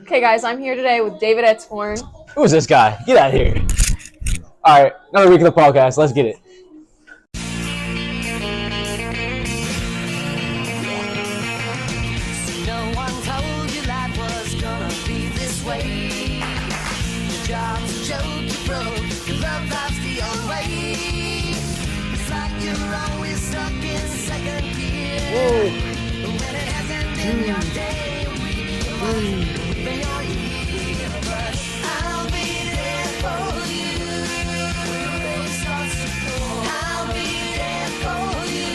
Okay, guys, I'm here today with David Etzhorn. Who's this guy? Get out of here. All right, another week of the Paw Cast. Let's get it. No one told you life was gonna be this way. Your job's a joke, you broke. Your love life's the old way. It's like you're always stuck in second gear. When it hasn't been your day, week, or month, then you're here. But I'll be there for you. When the road starts to go, I'll be there for you.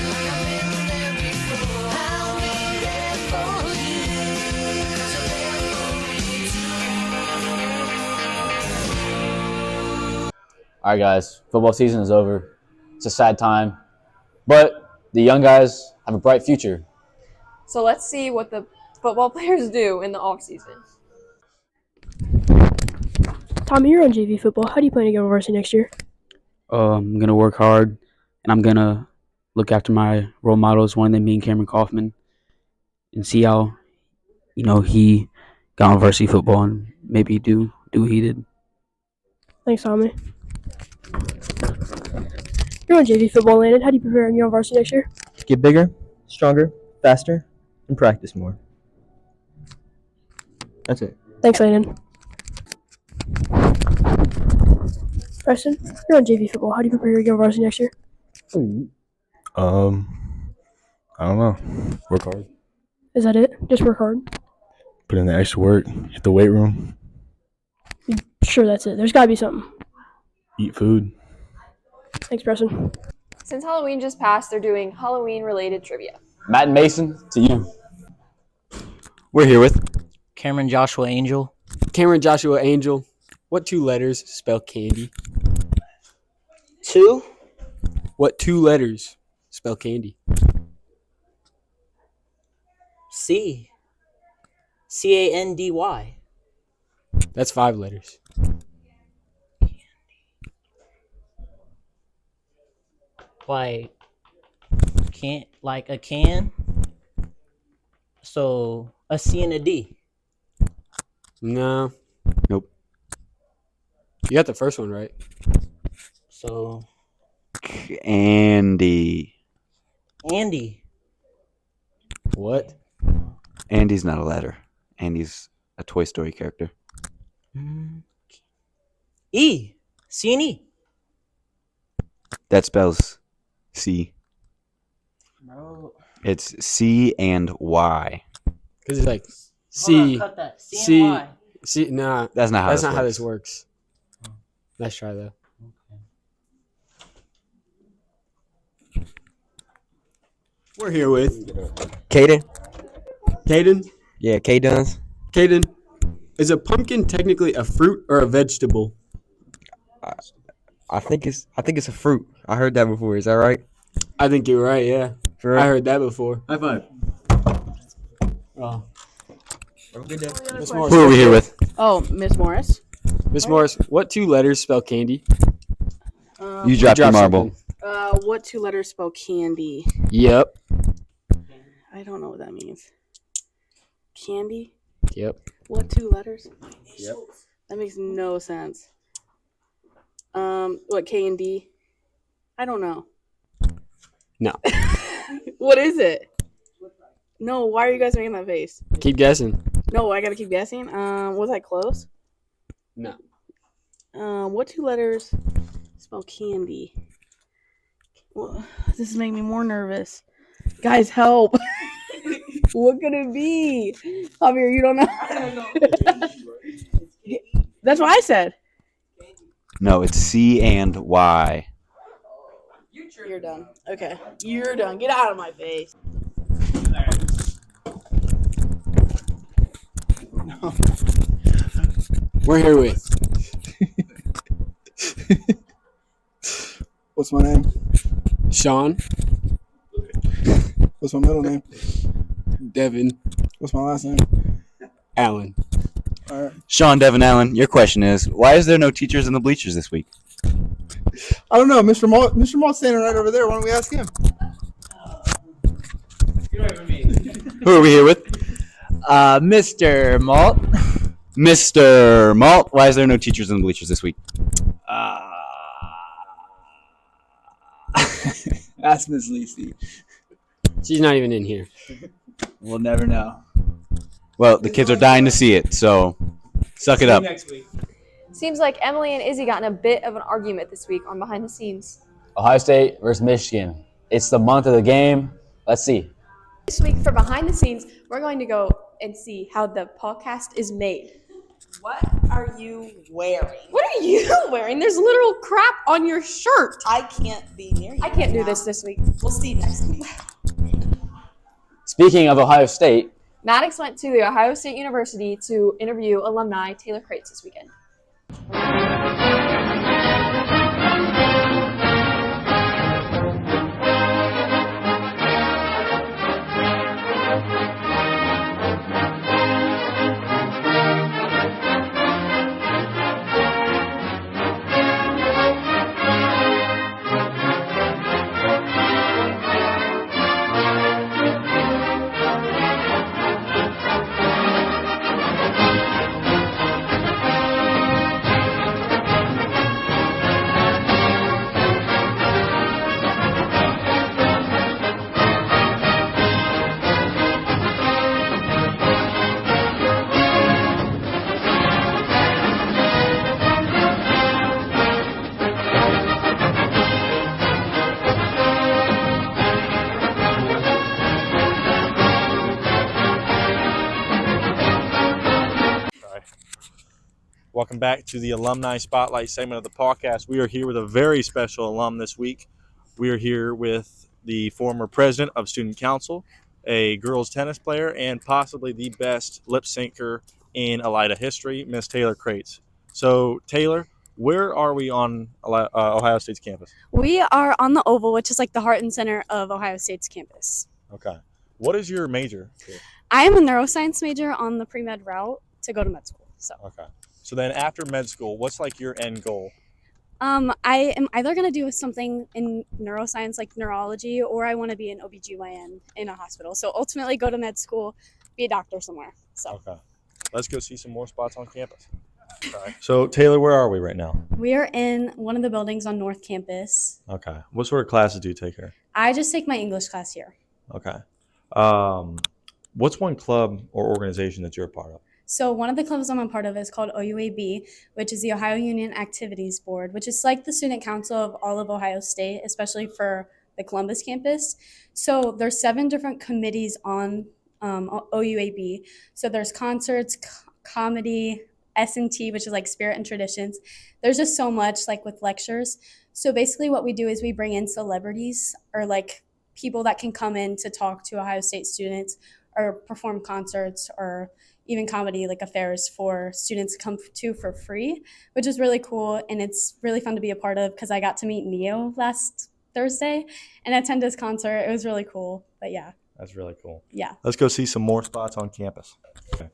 Like I've been there before. I'll be there for you. 'Cause you're there for me too. All right, guys, football season is over. It's a sad time, but the young guys have a bright future. So let's see what the football players do in the offseason. Tommy, you're on JV football. How do you plan to go on varsity next year? I'm going to work hard, and I'm going to look after my role models, one of them being Cameron Kaufman, and see how, he got on varsity football and maybe do what he did. Thanks, Tommy. You're on JV football, Landon. How do you prepare to get on varsity next year? Get bigger, stronger, faster, and practice more. That's it. Thanks, Landon. Preston, you're on JV football. How do you prepare to get on varsity next year? I don't know. Work hard. Is that it? Just work hard? Put in the extra work. Hit the weight room. Sure, that's it. There's got to be something. Eat food. Thanks, Preston. Since Halloween just passed, they're doing Halloween-related trivia. Matt and Mason, to you. We're here with Cameron Joshua Angel. Cameron Joshua Angel. What two letters spell candy? Two? What two letters spell candy? C. C-A-N-D-Y. That's five letters. Like a can. So a C and a D. No. Nope. You got the first one right. So Andy. Andy. What? Andy's not a letter. Andy's a Toy Story character. E. C and E. That spells C. Bro. It's C and Y. Because it's like Hold on, C. cut that. C C. and Y. C. Nah. That's not how That's this not how works. this works. Nice try though. We're here with Caden? Caden. Yeah, Caden's. Caden, is a pumpkin technically a fruit or a vegetable? I think it's a fruit. I heard that before. Is that right? I think you're right. Yeah, For I heard that before. High five. Oh. Miss Who Morris. are we here with? Oh, Miss Morris. Miss Morris, what two letters spell candy? You dropped your drop marble. something. What two letters spell candy? Yep. I don't know what that means. Candy? Yep. What two letters? Yep. That makes no sense. What K and D? I don't know. No. What is it? No, why are you guys making that face? Keep guessing. No, I gotta keep guessing. Was I close? No. What two letters spell candy? Well, this is making me more nervous. Guys, help! What could it be? Javier, you don't know? That's what I said. No, it's C and Y. You're done. Okay. You're done. Get out of my face. We're here with What's my name? Sean, What's my middle name? Devin, What's my last name? Allen. All right. Sean, Devin, Allen, your question is, why is there no teachers in the bleachers this week? I don't know. Mr. Malt's standing right over there. Why don't we ask him? Who are we here with? Mr. Malt. Mr. Malt, why is there no teachers in the bleachers this week? That's Miss Lisi. She's not even in here. We'll never know. Well, the kids are dying to see it, so suck it up. Next week. Seems like Emily and Izzy got in a bit of an argument this week on Behind the Scenes. Ohio State versus Michigan. It's the month of the game. Let's see. This week for Behind the Scenes, we're going to go and see how the Paw Cast is made. What are you wearing? What are you wearing? There's literal crap on your shirt. I can't be near you. I can't do now. this week. We'll see you next week. Speaking of Ohio State, Maddox went to the Ohio State University to interview alumni Taylor Crates this weekend. Welcome back to the Alumni Spotlight segment of the Paw Cast. We are here with a very special alum this week. We are here with the former president of Student Council, a girls tennis player, and possibly the best lip syncer in Elida history, Miss Taylor Crates. So, Taylor, where are we on Ohio State's campus? We are on the Oval, which is like the heart and center of Ohio State's campus. Okay. What is your major? I am a neuroscience major on the pre-med route to go to med school. So. Okay. So then after med school, what's like your end goal? I am either going to do something in neuroscience like neurology, or I want to be an OBGYN in a hospital. So ultimately go to med school, be a doctor somewhere. So. Okay. Let's go see some more spots on campus. Okay. So Taylor, where are we right now? We are in one of the buildings on North Campus. Okay. What sort of classes do you take here? I just take my English class here. Okay. What's one club or organization that you're a part of? So one of the clubs I'm a part of is called OUAB, which is the Ohio Union Activities Board, which is like the student council of all of Ohio State, especially for the Columbus campus. So there's 7 different committees on OUAB. So there's concerts, comedy, S&T, which is like spirit and traditions. There's just so much like with lectures. So basically what we do is we bring in celebrities or like people that can come in to talk to Ohio State students or perform concerts or even comedy like affairs for students to come to for free, which is really cool. And it's really fun to be a part of because I got to meet Neo last Thursday and attend his concert. It was really cool. But yeah. That's really cool. Yeah. Let's go see some more spots on campus. Okay.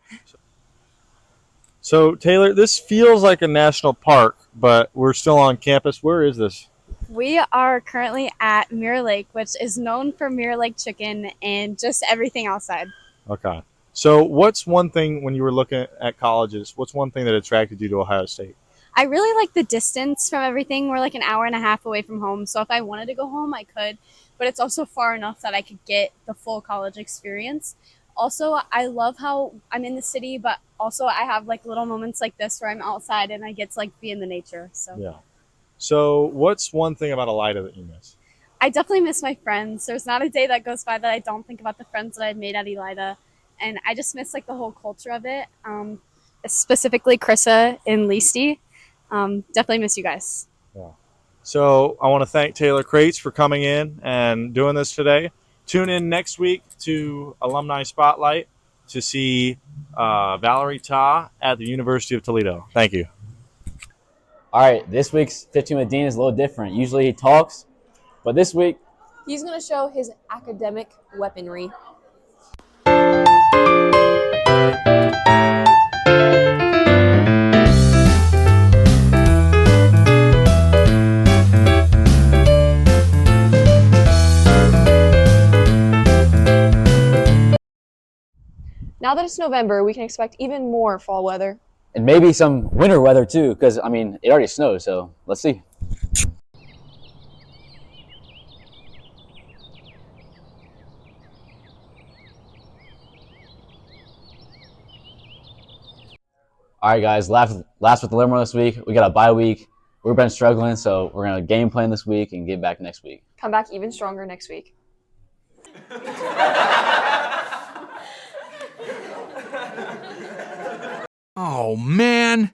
So Taylor, this feels like a national park, but we're still on campus. Where is this? We are currently at Mirror Lake, which is known for Mirror Lake chicken and just everything outside. Okay. So what's one thing when you were looking at colleges, what's one thing that attracted you to Ohio State? I really like the distance from everything. We're like an hour and a half away from home. So if I wanted to go home, I could. But it's also far enough that I could get the full college experience. Also, I love how I'm in the city, but also I have like little moments like this where I'm outside and I get to like be in the nature. So Yeah. So what's one thing about Elida that you miss? I definitely miss my friends. There's not a day that goes by that I don't think about the friends that I've made at Elida. And I just miss like the whole culture of it. Specifically Krissa and Leasty. Definitely miss you guys. Yeah. So I want to thank Taylor Crates for coming in and doing this today. Tune in next week to Alumni Spotlight to see Valerie Ta at the University of Toledo. Thank you. All right, this week's 15 with Dean is a little different. Usually he talks, but this week He's going to show his academic weaponry. Now that it's November, we can expect even more fall weather. And maybe some winter weather too, because I mean, it already snowed, so let's see. All right, guys, last with the Livermore this week. We got a bye week. We've been struggling, so we're going to game plan this week and get back next week. Come back even stronger next week. Oh, man.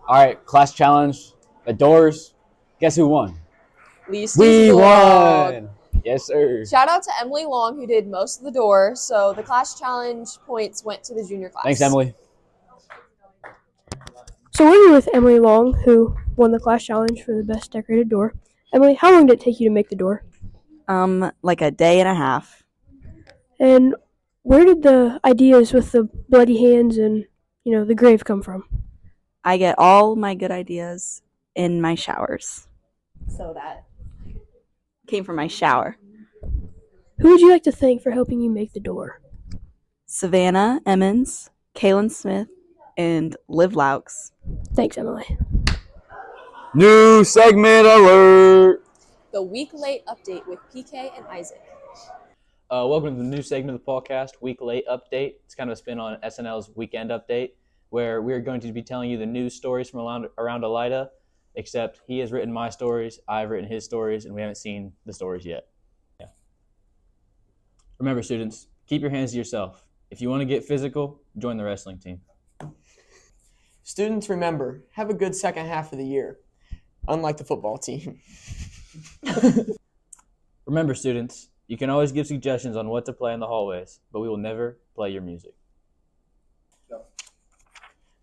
All right, class challenge. The doors. Guess who won? Least We won! Yes, sir. Shout out to Emily Long, who did most of the door. So the class challenge points went to the junior class. Thanks, Emily. So we're here with Emily Long, who won the class challenge for the best decorated door. Emily, how long did it take you to make the door? Like a day and a half. And where did the ideas with the bloody hands and, the grave come from? I get all my good ideas in my showers. So that came from my shower. Who would you like to thank for helping you make the door? Savannah Emmons, Kaylin Smith, and Liv Laux. Thanks, Emily. New segment alert! The week late update with PK and Isaac. Welcome to the new segment of the Paw Cast, week late update. It's kind of a spin on SNL's weekend update, where we're going to be telling you the news stories from around Elida, except he has written my stories, I've written his stories, and we haven't seen the stories yet. Yeah. Remember, students, keep your hands to yourself. If you want to get physical, join the wrestling team. Students, remember, have a good second half of the year, unlike the football team. Remember, students, you can always give suggestions on what to play in the hallways, but we will never play your music.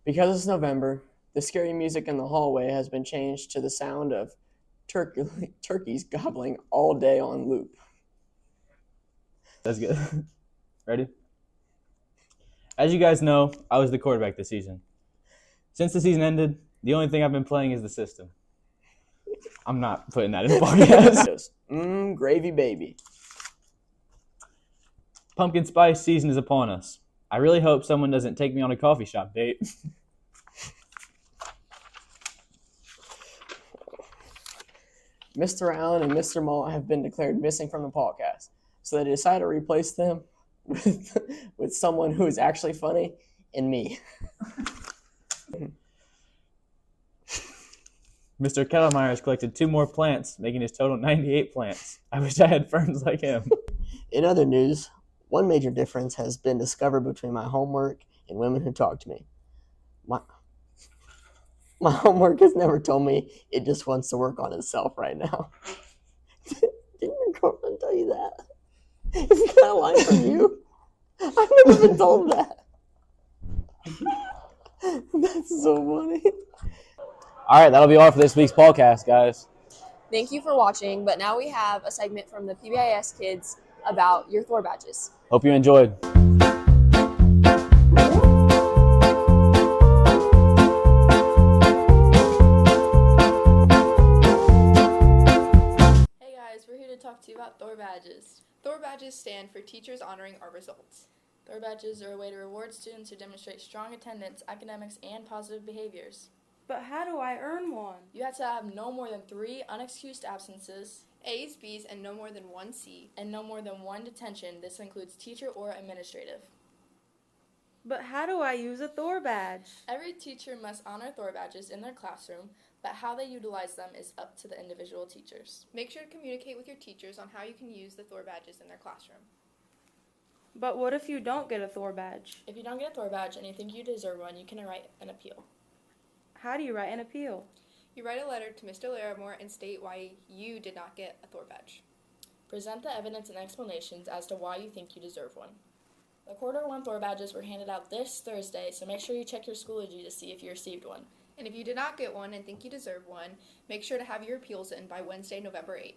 Because it's November, the scary music in the hallway has been changed to the sound of turkeys gobbling all day on loop. That's good. Ready? As you guys know, I was the quarterback this season. Since the season ended, the only thing I've been playing is the system. I'm not putting that in the podcast. Gravy baby. Pumpkin spice season is upon us. I really hope someone doesn't take me on a coffee shop date. Mr. Allen and Mr. Malt have been declared missing from the podcast, so they decided to replace them with someone who is actually funny and me. Mr. Kellermeyer has collected 2 more plants, making his total 98 plants. I wish I had friends like him. In other news, one major difference has been discovered between my homework and women who talk to me. My homework has never told me it just wants to work on itself right now. Didn't your girlfriend tell you that? Is that a line from you? I've never been told that. That's so funny. All right, that'll be all for this week's podcast, guys. Thank you for watching, but now we have a segment from the PBIS kids about your Thor badges. Hope you enjoyed. Hey guys, we're here to talk to you about Thor badges. Thor badges stand for Teachers Honoring Our Results. Thor badges are a way to reward students who demonstrate strong attendance, academics, and positive behaviors. But how do I earn one? You have to have no more than 3 unexcused absences, A's, B's, and no more than 1 C. and no more than 1 detention. This includes teacher or administrative. But how do I use a Thor badge? Every teacher must honor Thor badges in their classroom, but how they utilize them is up to the individual teachers. Make sure to communicate with your teachers on how you can use the Thor badges in their classroom. But what if you don't get a Thor badge? If you don't get a Thor badge and you think you deserve one, you can write an appeal. How do you write an appeal? You write a letter to Mr. Larimore and state why you did not get a Thor badge. Present the evidence and explanations as to why you think you deserve one. The Quarter 1 Thor badges were handed out this Thursday, so make sure you check your Schoology to see if you received one. And if you did not get one and think you deserve one, make sure to have your appeals in by Wednesday, November 8th.